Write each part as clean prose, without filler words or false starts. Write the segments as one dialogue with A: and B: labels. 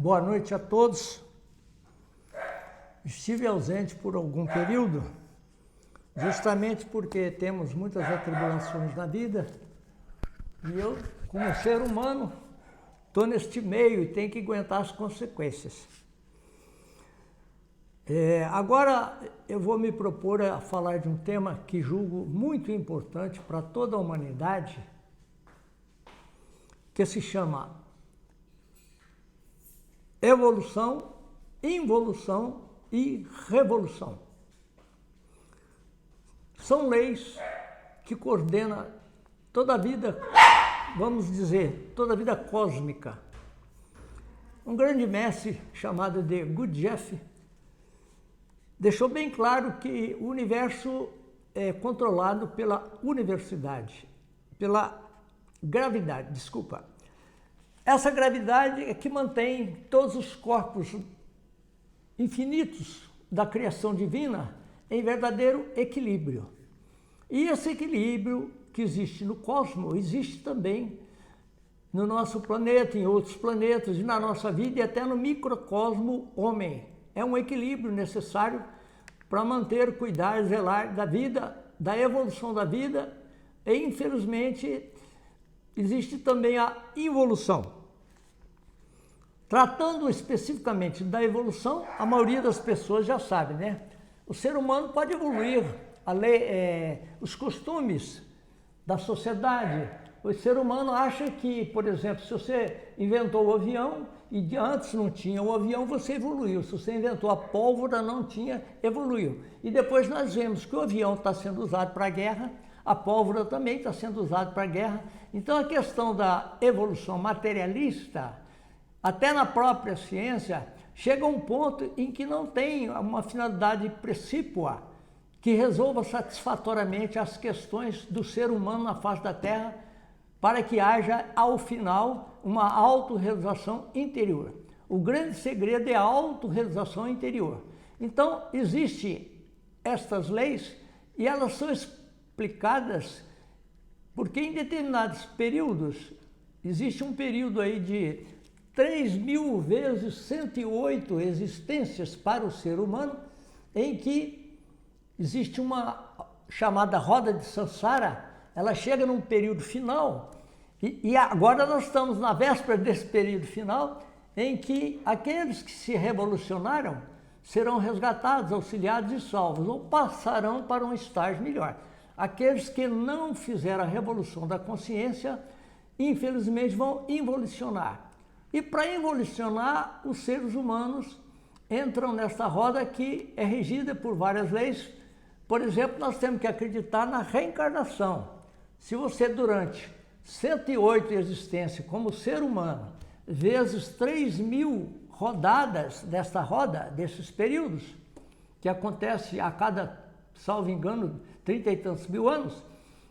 A: Boa noite a todos. Estive ausente por algum período, justamente porque temos muitas atribulações na vida e eu, como ser humano, estou neste meio e tenho que aguentar as consequências. Agora eu vou me propor a falar de um tema que julgo muito importante para toda a humanidade, que se chama evolução, involução e revolução. São leis que coordenam toda a vida, vamos dizer, toda a vida cósmica. Um grande mestre chamado de Gurdjieff deixou bem claro que o universo é controlado pela gravidade. Essa gravidade é que mantém todos os corpos infinitos da criação divina em verdadeiro equilíbrio. E esse equilíbrio que existe no cosmos, existe também no nosso planeta, em outros planetas, e na nossa vida e até no microcosmo homem. É um equilíbrio necessário para manter, cuidar, zelar da vida, da evolução da vida, e infelizmente existe também a involução. Tratando especificamente da evolução, a maioria das pessoas já sabe, né? O ser humano pode evoluir, os costumes da sociedade. O ser humano acha que, por exemplo, se você inventou o avião e antes não tinha o avião, você evoluiu. Se você inventou a pólvora, não tinha, evoluiu. E depois nós vemos que o avião está sendo usado para a guerra, a pólvora também está sendo usada para a guerra. Então a questão da evolução materialista, até na própria ciência, chega a um ponto em que não tem uma finalidade precípua que resolva satisfatoriamente as questões do ser humano na face da Terra, para que haja, ao final, uma autorrealização interior. O grande segredo é a autorrealização interior. Então, existem estas leis e elas são explicadas porque em determinados períodos, existe um período aí de 3.000 vezes 108 existências para o ser humano, em que existe uma chamada roda de Sansara. Ela chega num período final, e agora nós estamos na véspera desse período final, em que aqueles que se revolucionaram serão resgatados, auxiliados e salvos, ou passarão para um estágio melhor. Aqueles que não fizeram a revolução da consciência, infelizmente vão involucionar. E para involucionar, os seres humanos entram nessa roda que é regida por várias leis. Por exemplo, nós temos que acreditar na reencarnação. Se você, durante 108 existências como ser humano, vezes 3.000 rodadas desta roda, desses períodos, que acontece a cada, salvo engano, 30 e tantos mil anos,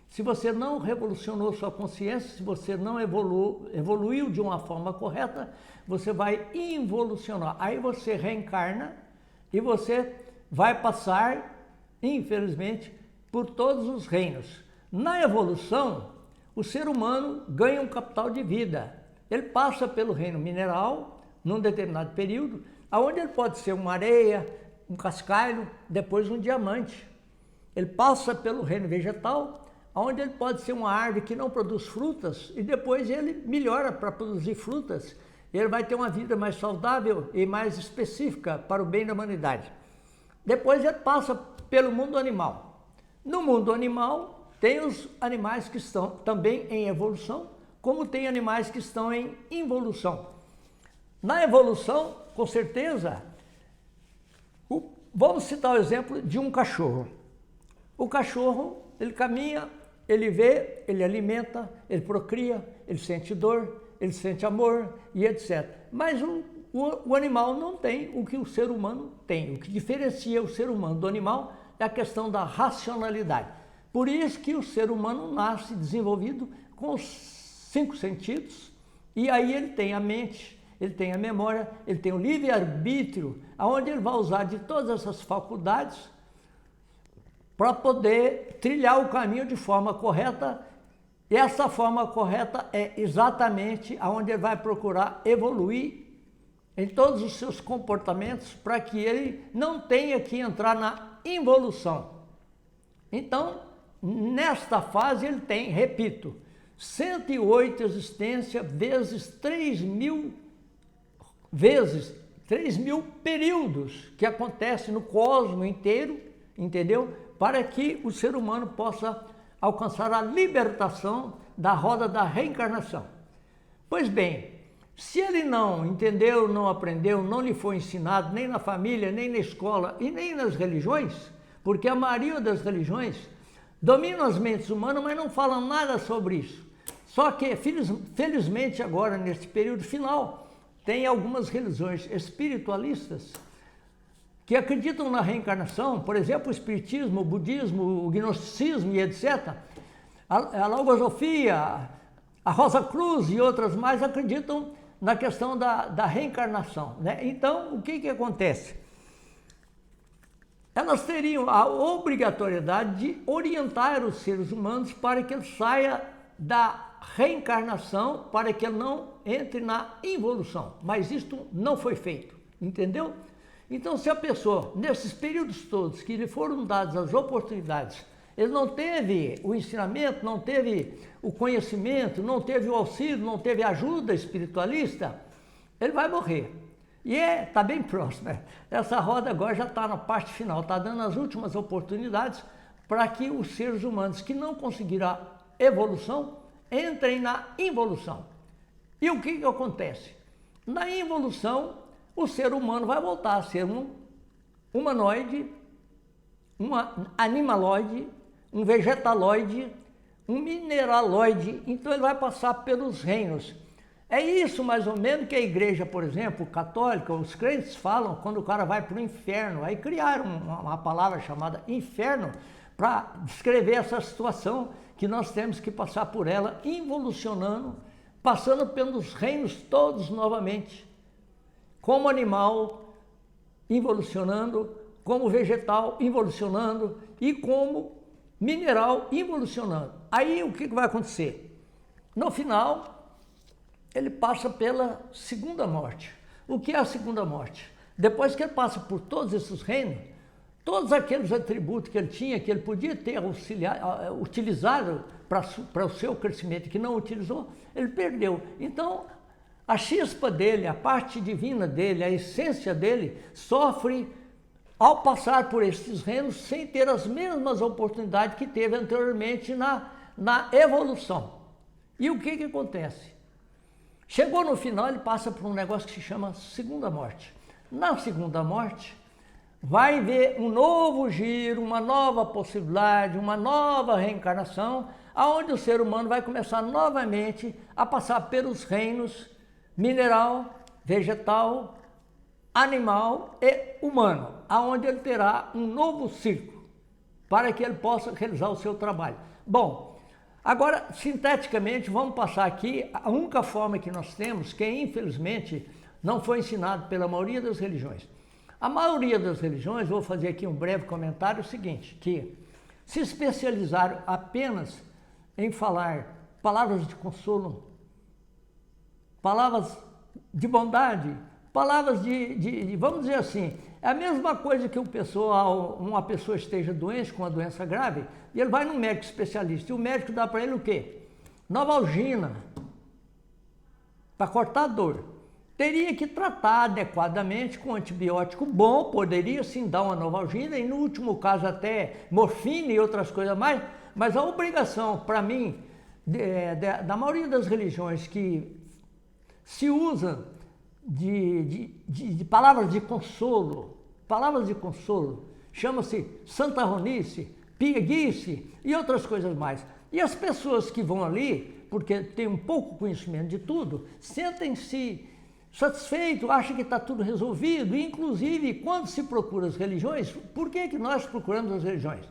A: se você não revolucionou sua consciência, se você não evoluiu de uma forma correta, você vai involucionar. Aí você reencarna e você vai passar, infelizmente, por todos os reinos. Na evolução, o ser humano ganha um capital de vida. Ele passa pelo reino mineral, num determinado período, onde ele pode ser uma areia, um cascalho, depois um diamante. Ele passa pelo reino vegetal, onde ele pode ser uma árvore que não produz frutas, e depois ele melhora para produzir frutas. Ele vai ter uma vida mais saudável e mais específica para o bem da humanidade. Depois ele passa pelo mundo animal. No mundo animal, tem os animais que estão também em evolução, como tem animais que estão em involução. Na evolução, com certeza, vamos citar o exemplo de um cachorro. O cachorro, ele caminha, ele vê, ele alimenta, ele procria, ele sente dor, ele sente amor e etc. Mas o animal não tem o que o ser humano tem. O que diferencia o ser humano do animal é a questão da racionalidade. Por isso que o ser humano nasce desenvolvido com os 5 sentidos, e aí ele tem a mente, ele tem a memória, ele tem o livre-arbítrio, onde ele vai usar de todas essas faculdades para poder trilhar o caminho de forma correta. E essa forma correta é exatamente aonde ele vai procurar evoluir em todos os seus comportamentos para que ele não tenha que entrar na involução. Então, nesta fase ele tem, repito, 108 existências vezes 3.000 vezes 3.000 períodos que acontecem no cosmos inteiro, entendeu? Para que o ser humano possa alcançar a libertação da roda da reencarnação. Pois bem, se ele não entendeu, não aprendeu, não lhe foi ensinado, nem na família, nem na escola e nem nas religiões, porque a maioria das religiões dominam as mentes humanas, mas não falam nada sobre isso. Só que, felizmente agora, nesse período final, tem algumas religiões espiritualistas que acreditam na reencarnação, por exemplo, o espiritismo, o budismo, o gnosticismo e etc. A logosofia, a Rosa Cruz e outras mais acreditam na questão da reencarnação, né? Então, o que acontece? Elas teriam a obrigatoriedade de orientar os seres humanos para que ele saia da reencarnação, para que ele não entre na involução. Mas isto não foi feito, entendeu? Então, se a pessoa, nesses períodos todos que lhe foram dadas as oportunidades, ele não teve o ensinamento, não teve o conhecimento, não teve o auxílio, não teve ajuda espiritualista, ele vai morrer. E está bem próximo. Essa roda agora já está na parte final, está dando as últimas oportunidades para que os seres humanos que não conseguiram a evolução entrem na involução. E o que acontece? Na involução, o ser humano vai voltar a ser um humanoide, um animaloide, um vegetaloide, um mineraloide. Então ele vai passar pelos reinos. É isso mais ou menos que a igreja, por exemplo, católica, os crentes falam quando o cara vai para o inferno. Aí criaram uma palavra chamada inferno para descrever essa situação que nós temos que passar por ela, involucionando, passando pelos reinos todos novamente. Como animal, involucionando, como vegetal, involucionando e como mineral, involucionando. Aí o que vai acontecer? No final, ele passa pela segunda morte. O que é a segunda morte? Depois que ele passa por todos esses reinos, todos aqueles atributos que ele tinha, que ele podia ter utilizado para o seu crescimento, que não utilizou, ele perdeu. Então, a chispa dele, a parte divina dele, a essência dele, sofre ao passar por esses reinos sem ter as mesmas oportunidades que teve anteriormente na evolução. E o que acontece? Chegou no final, ele passa por um negócio que se chama segunda morte. Na segunda morte, vai haver um novo giro, uma nova possibilidade, uma nova reencarnação, aonde o ser humano vai começar novamente a passar pelos reinos mineral, vegetal, animal e humano, aonde ele terá um novo ciclo para que ele possa realizar o seu trabalho. Bom, agora, sinteticamente, vamos passar aqui a única forma que nós temos, que infelizmente não foi ensinado pela maioria das religiões. A maioria das religiões, vou fazer aqui um breve comentário, é o seguinte, que se especializaram apenas em falar palavras de consolo, palavras de bondade, palavras vamos dizer assim, é a mesma coisa que uma pessoa esteja doente, com uma doença grave, e ele vai no médico especialista, e o médico dá para ele o quê? Novalgina, para cortar a dor. Teria que tratar adequadamente com antibiótico bom, poderia sim dar uma novalgina, e no último caso até morfina e outras coisas mais, mas a obrigação, para mim, da maioria das religiões que se usa de palavras de consolo, chama-se santarronice, pieguice e outras coisas mais. E as pessoas que vão ali, porque têm um pouco conhecimento de tudo, sentem-se satisfeitos, acham que está tudo resolvido, e, inclusive, quando se procura as religiões, por que nós procuramos as religiões?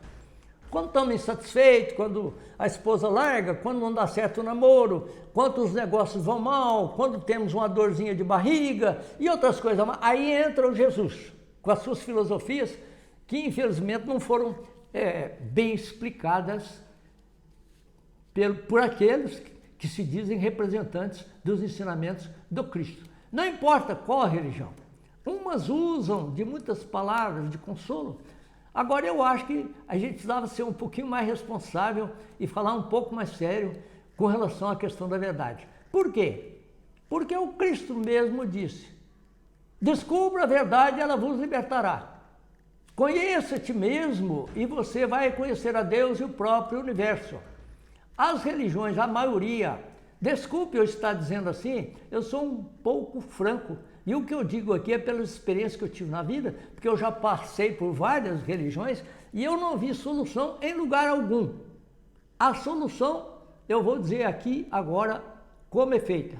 A: Quando estamos insatisfeitos, quando a esposa larga, quando não dá certo o namoro, quando os negócios vão mal, quando temos uma dorzinha de barriga e outras coisas mais, aí entra o Jesus, com as suas filosofias, que infelizmente não foram bem explicadas por aqueles que se dizem representantes dos ensinamentos do Cristo. Não importa qual religião. Umas usam de muitas palavras de consolo. Agora eu acho que a gente precisava ser um pouquinho mais responsável e falar um pouco mais sério com relação à questão da verdade. Por quê? Porque o Cristo mesmo disse: descubra a verdade, ela vos libertará. Conheça a ti mesmo e você vai conhecer a Deus e o próprio universo. As religiões, a maioria, desculpe eu estar dizendo assim, eu sou um pouco franco. E o que eu digo aqui é pelas experiências que eu tive na vida, porque eu já passei por várias religiões e eu não vi solução em lugar algum. A solução, eu vou dizer aqui agora como é feita.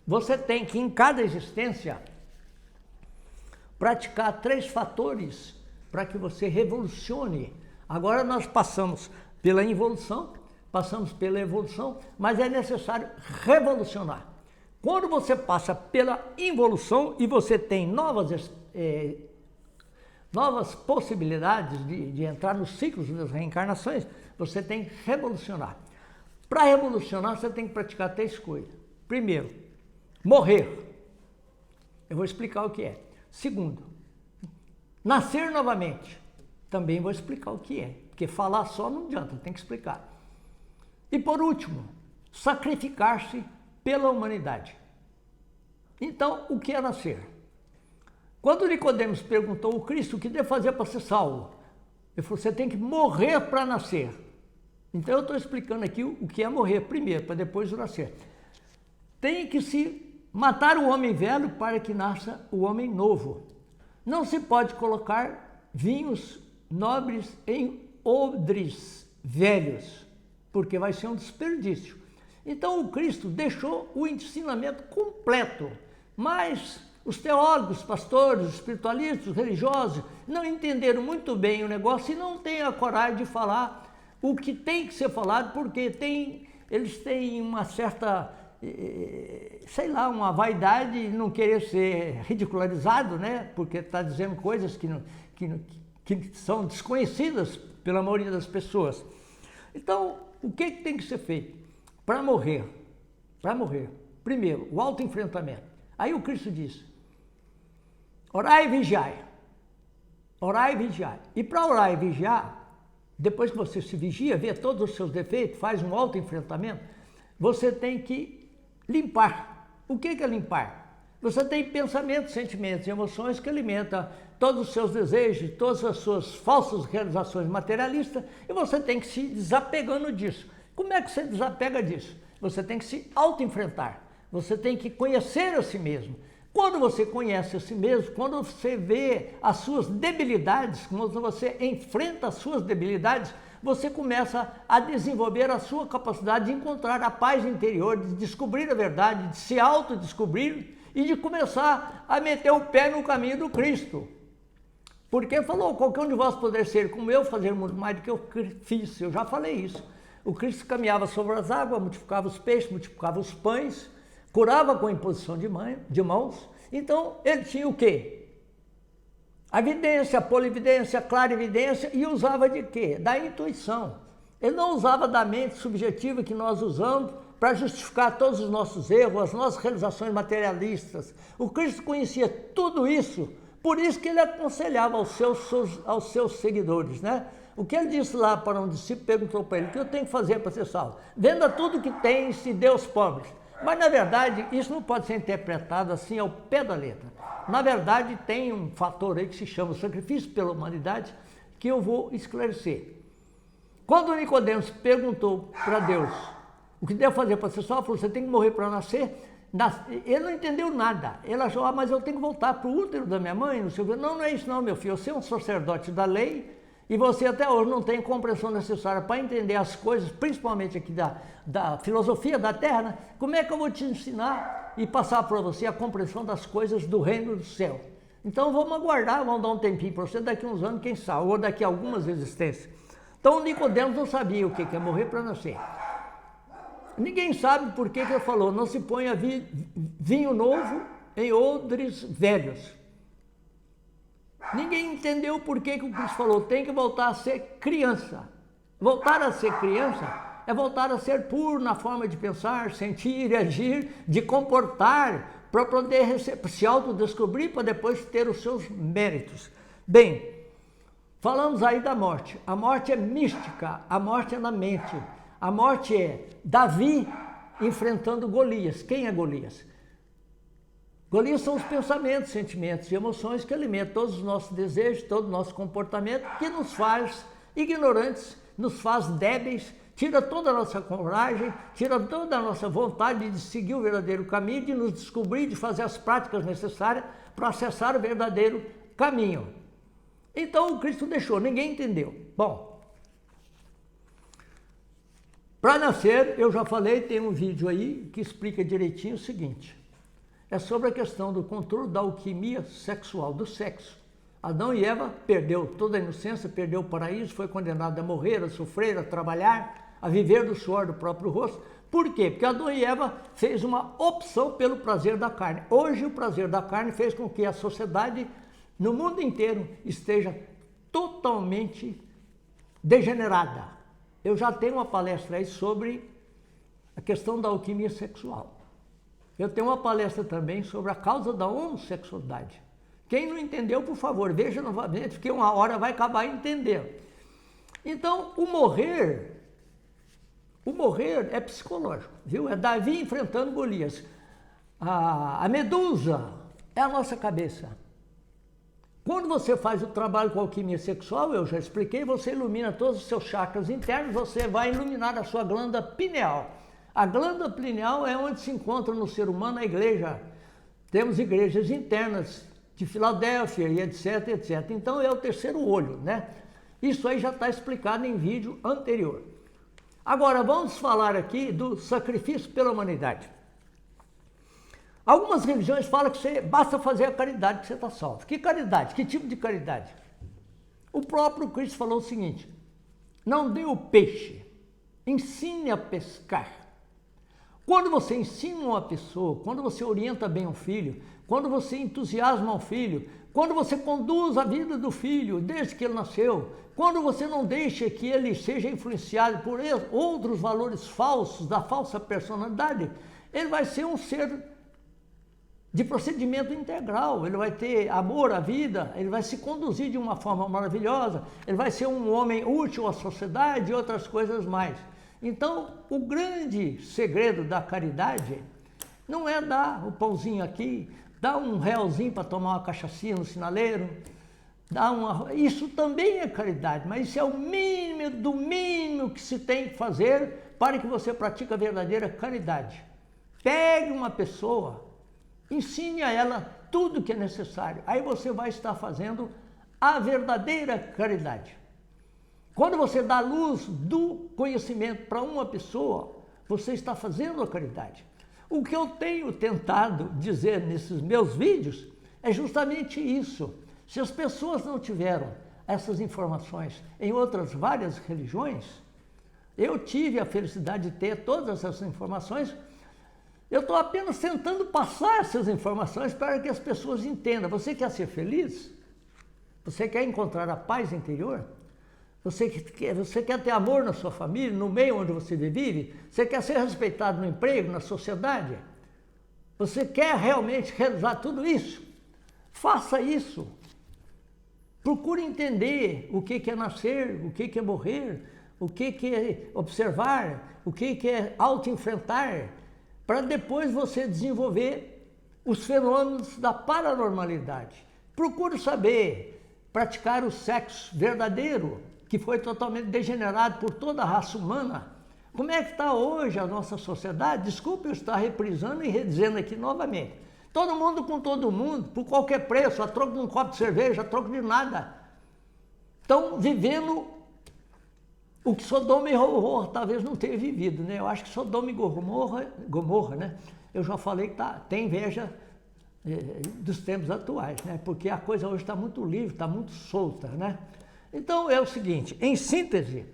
A: Você tem que, em cada existência, praticar 3 fatores para que você revolucione. Agora nós passamos pela involução, passamos pela evolução, mas é necessário revolucionar. Quando você passa pela involução e você tem novas possibilidades de entrar nos ciclos das reencarnações, você tem que revolucionar. Para revolucionar, você tem que praticar 3 coisas. Primeiro, morrer. Eu vou explicar o que é. Segundo, nascer novamente. Também vou explicar o que é, porque falar só não adianta, tem que explicar. E por último, sacrificar-se pela humanidade. Então, o que é nascer? Quando Nicodemos perguntou ao Cristo o que deve fazer para ser salvo, ele falou: você tem que morrer para nascer. Então eu estou explicando aqui o que é morrer primeiro, para depois nascer. Tem que se matar o homem velho para que nasça o homem novo. Não se pode colocar vinhos nobres em odres velhos, porque vai ser um desperdício. Então o Cristo deixou o ensinamento completo, mas os teólogos, pastores, espiritualistas, religiosos não entenderam muito bem o negócio e não têm a coragem de falar o que tem que ser falado, porque eles têm uma certa, sei lá, uma vaidade de não querer ser ridicularizado, né? Porque está dizendo coisas que são desconhecidas pela maioria das pessoas. Então, o que tem que ser feito? Para morrer, primeiro, o autoenfrentamento. Aí o Cristo diz: orai e vigiai. Orai e vigiai. E para orar e vigiar, depois que você se vigia, vê todos os seus defeitos, faz um autoenfrentamento, você tem que limpar. O que é limpar? Você tem pensamentos, sentimentos e emoções que alimentam todos os seus desejos, todas as suas falsas realizações materialistas, e você tem que se desapegando disso. Como é que você desapega disso? Você tem que se autoenfrentar, você tem que conhecer a si mesmo. Quando você conhece a si mesmo, quando você vê as suas debilidades, quando você enfrenta as suas debilidades, você começa a desenvolver a sua capacidade de encontrar a paz interior, de descobrir a verdade, de se autodescobrir e de começar a meter o pé no caminho do Cristo. Porque falou: qualquer um de vós poder ser como eu, fazer muito mais do que eu fiz. Eu já falei isso. O Cristo caminhava sobre as águas, multiplicava os peixes, multiplicava os pães, curava com imposição de mãos. Então, ele tinha o quê? A vidência, a polividência, a clarividência, e usava de quê? Da intuição. Ele não usava da mente subjetiva que nós usamos para justificar todos os nossos erros, as nossas realizações materialistas. O Cristo conhecia tudo isso, por isso que ele aconselhava aos seus seguidores, né? O que ele disse lá para um discípulo, perguntou para ele: o que eu tenho que fazer para ser salvo? Venda tudo que tem e se dê aos pobres. Mas, na verdade, isso não pode ser interpretado assim ao pé da letra. Na verdade, tem um fator aí que se chama o sacrifício pela humanidade, que eu vou esclarecer. Quando Nicodemos perguntou para Deus o que deve fazer para ser salvo, ele falou: você tem que morrer para nascer. Ele não entendeu nada. Ele achou: mas eu tenho que voltar para o útero da minha mãe, não sei o quê. Não, não é isso não, meu filho. Você é um sacerdote da lei, e você até hoje não tem compreensão necessária para entender as coisas, principalmente aqui da filosofia da Terra, né? Como é que eu vou te ensinar e passar para você a compreensão das coisas do reino do céu? Então vamos aguardar, vamos dar um tempinho para você, daqui a uns anos, quem sabe, ou daqui a algumas existências. Então Nicodemos não sabia o que é morrer para nascer. Ninguém sabe por que ele falou: não se ponha vinho novo em odres velhos. Ninguém entendeu por que o Cristo falou: tem que voltar a ser criança. Voltar a ser criança é voltar a ser puro na forma de pensar, sentir e agir, de comportar para poder se autodescobrir, para depois ter os seus méritos. Bem, falamos aí da morte. A morte é mística, a morte é na mente. A morte é Davi enfrentando Golias. Quem é Golias? Golias são os pensamentos, sentimentos e emoções que alimentam todos os nossos desejos, todo o nosso comportamento, que nos faz ignorantes, nos faz débeis, tira toda a nossa coragem, tira toda a nossa vontade de seguir o verdadeiro caminho, de nos descobrir, de fazer as práticas necessárias para acessar o verdadeiro caminho. Então o Cristo deixou, ninguém entendeu. Bom, para nascer, eu já falei, tem um vídeo aí que explica direitinho o seguinte. É sobre a questão do controle da alquimia sexual, do sexo. Adão e Eva perdeu toda a inocência, perdeu o paraíso, foi condenado a morrer, a sofrer, a trabalhar, a viver do suor do próprio rosto. Por quê? Porque Adão e Eva fez uma opção pelo prazer da carne. Hoje o prazer da carne fez com que a sociedade no mundo inteiro esteja totalmente degenerada. Eu já tenho uma palestra aí sobre a questão da alquimia sexual. Eu tenho uma palestra também sobre a causa da homossexualidade. Quem não entendeu, por favor, veja novamente, porque uma hora vai acabar entendendo. Então, o morrer é psicológico, viu? É Davi enfrentando Golias. A medusa é a nossa cabeça. Quando você faz o trabalho com a alquimia sexual, eu já expliquei, você ilumina todos os seus chakras internos, você vai iluminar a sua glândula pineal. A glândula pineal é onde se encontra no ser humano a igreja. Temos igrejas internas de Filadélfia e etc, etc. Então é o terceiro olho, né? Isso aí já está explicado em vídeo anterior. Agora vamos falar aqui do sacrifício pela humanidade. Algumas religiões falam que basta fazer a caridade que você está salvo. Que caridade? Que tipo de caridade? O próprio Cristo falou o seguinte: não dê o peixe, ensine a pescar. Quando você ensina uma pessoa, quando você orienta bem um filho, quando você entusiasma um filho, quando você conduz a vida do filho desde que ele nasceu, quando você não deixa que ele seja influenciado por outros valores falsos, da falsa personalidade, ele vai ser um ser de procedimento integral, ele vai ter amor à vida, ele vai se conduzir de uma forma maravilhosa, ele vai ser um homem útil à sociedade e outras coisas mais. Então, o grande segredo da caridade não é dar o pãozinho aqui, dar um realzinho para tomar uma cachaçinha no sinaleiro, isso também é caridade, mas isso é o mínimo do mínimo que se tem que fazer para que você pratique a verdadeira caridade. Pegue uma pessoa, ensine a ela tudo o que é necessário, aí você vai estar fazendo a verdadeira caridade. Quando você dá a luz do conhecimento para uma pessoa, você está fazendo a caridade. O que eu tenho tentado dizer nesses meus vídeos é justamente isso. Se as pessoas não tiveram essas informações em outras várias religiões, eu tive a felicidade de ter todas essas informações. Eu estou apenas tentando passar essas informações para que as pessoas entendam. Você quer ser feliz? Você quer encontrar a paz interior? Você quer ter amor na sua família, no meio onde você vive? Você quer ser respeitado no emprego, na sociedade? Você quer realmente realizar tudo isso? Faça isso. Procure entender o que é nascer, o que é morrer, o que é observar, o que é auto-enfrentar, para depois você desenvolver os fenômenos da paranormalidade. Procure saber praticar o sexo verdadeiro, que foi totalmente degenerado por toda a raça humana. Como é que está hoje a nossa sociedade? Desculpe eu estar reprisando e redizendo aqui novamente. Todo mundo com todo mundo, por qualquer preço, a troco de um copo de cerveja, a troco de nada. Estão vivendo o que Sodoma e Gomorra talvez não tenha vivido, né? Eu acho que Sodoma e Gomorra, né? Eu já falei que tem inveja dos tempos atuais, né? Porque a coisa hoje está muito livre, está muito solta, né? Então é o seguinte, em síntese,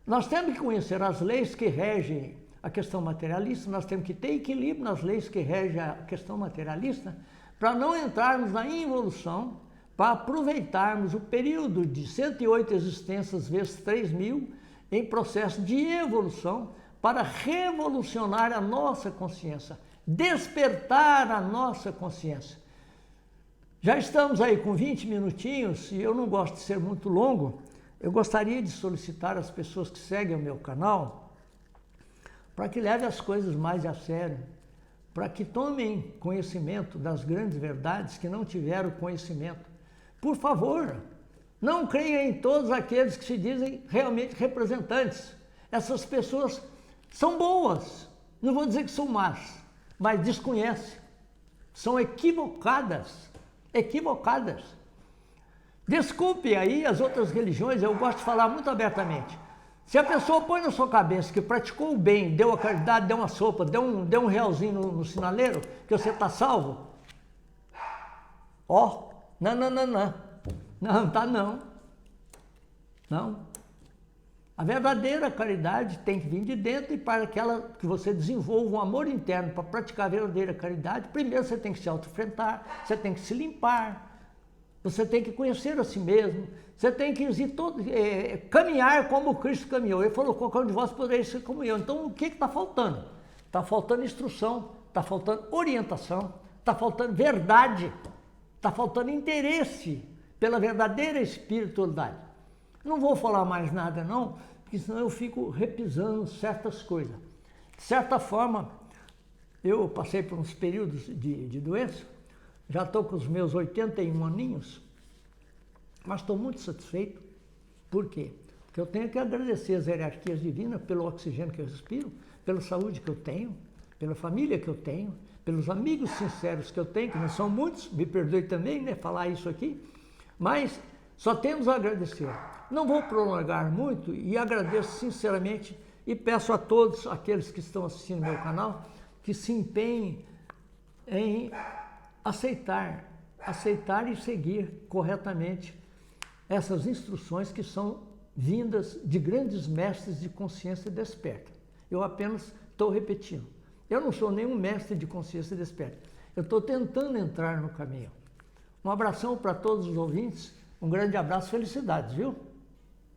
A: nós temos que conhecer as leis que regem a questão materialista, nós temos que ter equilíbrio nas leis que regem a questão materialista, para não entrarmos na involução, para aproveitarmos o período de 108 existências vezes 3.000 em processo de evolução para revolucionar a nossa consciência. despertar a nossa consciência. Já estamos aí com 20 minutinhos e eu não gosto de ser muito longo. Eu gostaria de solicitar às pessoas que seguem o meu canal para que levem as coisas mais a sério, para que tomem conhecimento das grandes verdades que não tiveram conhecimento. Por favor, não creiam em todos aqueles que se dizem realmente representantes. Essas pessoas são boas, não vou dizer que são más, mas desconhecem, são equivocadas. Desculpe aí as outras religiões, eu gosto de falar muito abertamente. Se a pessoa põe na sua cabeça que praticou o bem, deu a caridade, deu uma sopa, deu um realzinho no sinaleiro, que você está salvo, não tá não. A verdadeira caridade tem que vir de dentro e para que você desenvolva um amor interno para praticar a verdadeira caridade, primeiro você tem que se auto-enfrentar, você tem que se limpar, você tem que conhecer a si mesmo, você tem que caminhar como Cristo caminhou. Ele falou, qualquer um de vós poderia ser como eu. Então o que está faltando? Está faltando instrução, está faltando orientação, está faltando verdade, está faltando interesse pela verdadeira espiritualidade. Não vou falar mais nada não, porque senão eu fico repisando certas coisas. De certa forma, eu passei por uns períodos de doença, já estou com os meus 81 aninhos, mas estou muito satisfeito. Por quê? Porque eu tenho que agradecer as hierarquias divinas pelo oxigênio que eu respiro, pela saúde que eu tenho, pela família que eu tenho, pelos amigos sinceros que eu tenho, que não são muitos, me perdoe também, né, falar isso aqui, mas só temos a agradecer. Não vou prolongar muito e agradeço sinceramente e peço a todos aqueles que estão assistindo meu canal que se empenhem em aceitar e seguir corretamente essas instruções que são vindas de grandes mestres de consciência desperta. Eu apenas estou repetindo. Eu não sou nenhum mestre de consciência desperta. Eu estou tentando entrar no caminho. Um abração para todos os ouvintes. Um grande abraço, felicidades, viu?